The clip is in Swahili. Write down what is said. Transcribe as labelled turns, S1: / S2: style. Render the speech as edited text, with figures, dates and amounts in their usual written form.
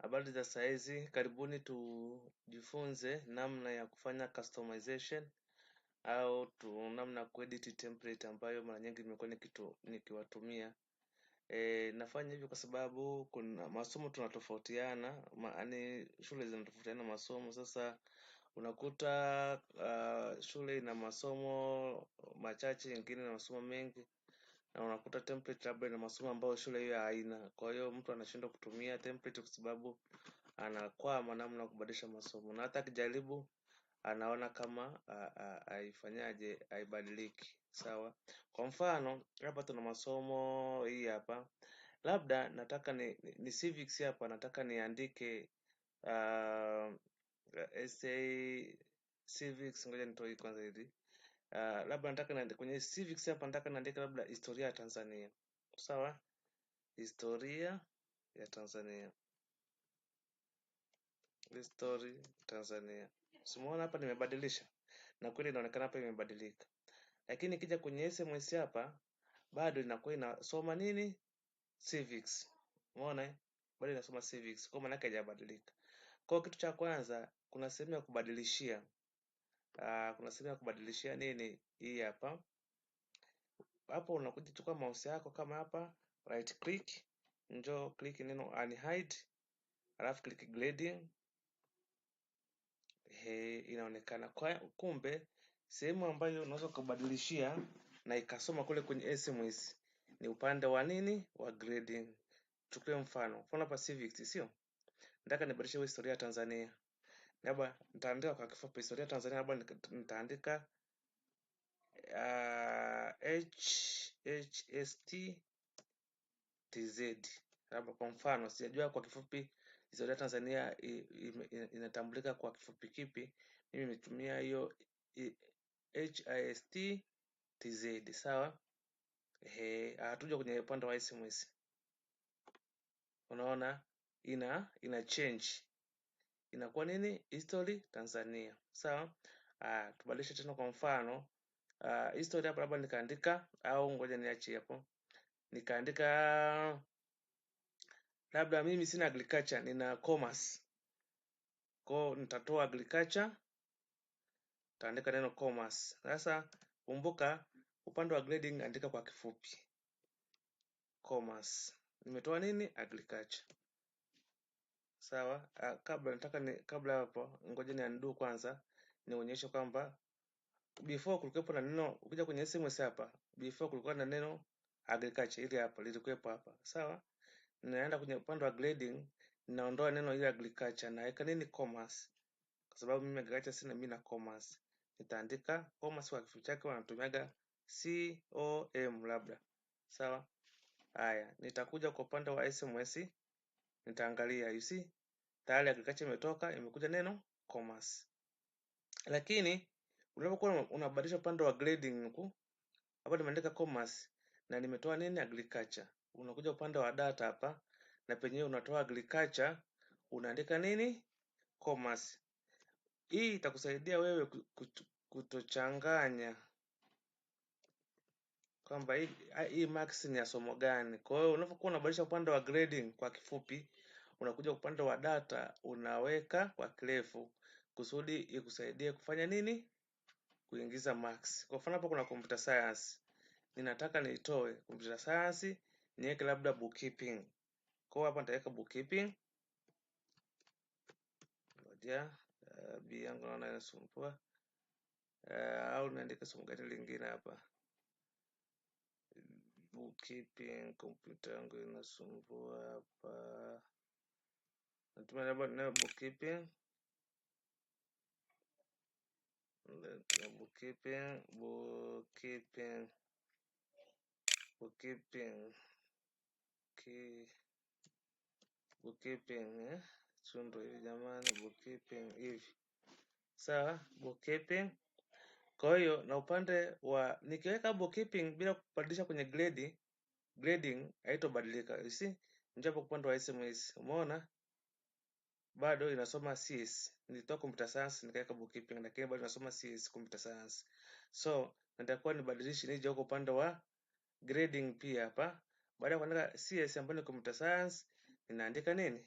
S1: Habari za saizi, karibuni tujifunze namna ya kufanya customization au namna ya kuedit template ambayo mara nyingi nimekuwa nikiwatumia. Nafanya hivyo kwa sababu kuna masomo tunatofautiana, yaani shule zinatofautiana masomo. Sasa unakuta shule ina masomo machache, nyingine na masomo mengi, na unakuta template labda ina masomo ambayo shule hiyo haina. Kwa hiyo mtu anashindwa kutumia template kwa sababu anakwama namna kubadilisha masomo, na hata akijaribu anaona kama haifanyaje, haibadiliki. Sawa. Kwa mfano hapa tuna masomo hii hapa, labda nataka ni civics hapa, nataka niandike essay civics. Ngoja nitoe hii kwanza hivi. Labda nataka niandike kwenye civics hapa, nataka niandike labda historia ya Tanzania. Sawa, historia ya Tanzania, history Tanzania. Simuona hapa nimebadilisha, na kweli inaonekana hapa imebadilika. Lakini ikija kwenye SMS hapa bado inakuwa inasoma nini? Civics. Umeona? Bado inasoma civics. Kwa maana yake haijabadilika. Kwa kitu cha kwanza kuna sehemu ya kubadilishia. Kuna sehemu ya kubadilishia nini? Hii hapa. Hapo unakuja chukua mouse yako kama hapa, right click, njoo click neno unhide, alafu click grading. Inaonekana. Kumbe sehemu ambayo unaweza kubadilishia na ikasoma kule kwenye SMS ni upande wa nini? Wa grading. Chukue mfano hapa civics, sio? Nataka nibadilishe historia ya Tanzania. Labda nitaandika kwa kifupi historia ya Tanzania, labda nitaandika HHST TZ. Labda kwa mfano, sijajua kwa kifupi historia ya Tanzania inatambulika kwa kifupi kipi. Mimi nimetumia hiyo HIST TZ. Sawa. Hatuja kwenye upande wa SMS. Unaona ina change, inakuwa nini? History Tanzania. Sawa. Tubadilishe tena kwa mfano history hapa, labda nikaandika, au ngoja niache hapo, nikaandika labda mimi sina agriculture, nina commerce. Kwa nitatoa agriculture, taandika neno commerce. Sasa kumbuka upande wa grading andika kwa kifupi commerce. Nimetoa nini? Agriculture. Sawa. Kabla hapo ngoja ni undo kwanza, nionyeshe kwamba before kulikuwa na neno, ukija kwenye SMS hapa, before kulikuwa na neno agriculture, ili hapa lilikuwepo hapa. Sawa. Ninaenda kwenye upande wa grading, ninaondoa neno ile agriculture, naweka nini? Commerce. Kwa sababu mimi agriculture sina, mimi na commerce. Nitaandika commerce kwa kifupi chake wanatumiaga COM labda. Sawa. Haya, nitakuja kwa upande wa SMS, nitaangalia, you see tayari agriculture imetoka, imekuja neno commerce. Lakini unapokuwa unabadilisha upande wa grading huku, hapa nimeandika commerce na nimetoa nini? Agriculture. Unakuja upande wa data hapa, na penyewe unatoa agriculture, unaandika nini? Commerce. Hii itakusaidia wewe kutochanganya kwamba hii marks ni ya somo gani. Kwa hiyo unapokuwa unabadilisha upande wa grading kwa kifupi, unakuja upande wa data unaweka kwa kirefu, kusudi ikusaidie kufanya nini? Kuingiza marks. Kwa mfano hapa kuna computer science, ninataka nitoe computer science niweke labda bookkeeping. Kwa hapa nitaweka bookkeeping. Ngoja bi yangu naona inasumbua, au niandike somo gani lingine hapa? Bookkeeping, kompyuta yangu inasumbua hapa. Natumia labda neno bookkeeping. Bookkeeping chundo hivi jamani, bookkeeping hivi. Sawa, bookkeeping. Kwa hiyo na upande wa nikiweka bookkeeping bila kubadilisha kwenye grading haitobadilika. You see? Njapo upande wa SMS, umeona? Bado inasoma CS. Nilitoa computer science nikaweka bookkeeping, lakini bado inasoma CS computer science. So, nitakuwa nibadilishe nije huko upande wa grading pia hapa. Baada ya kuandika CS ambayo ni computer science, ninaandika nini?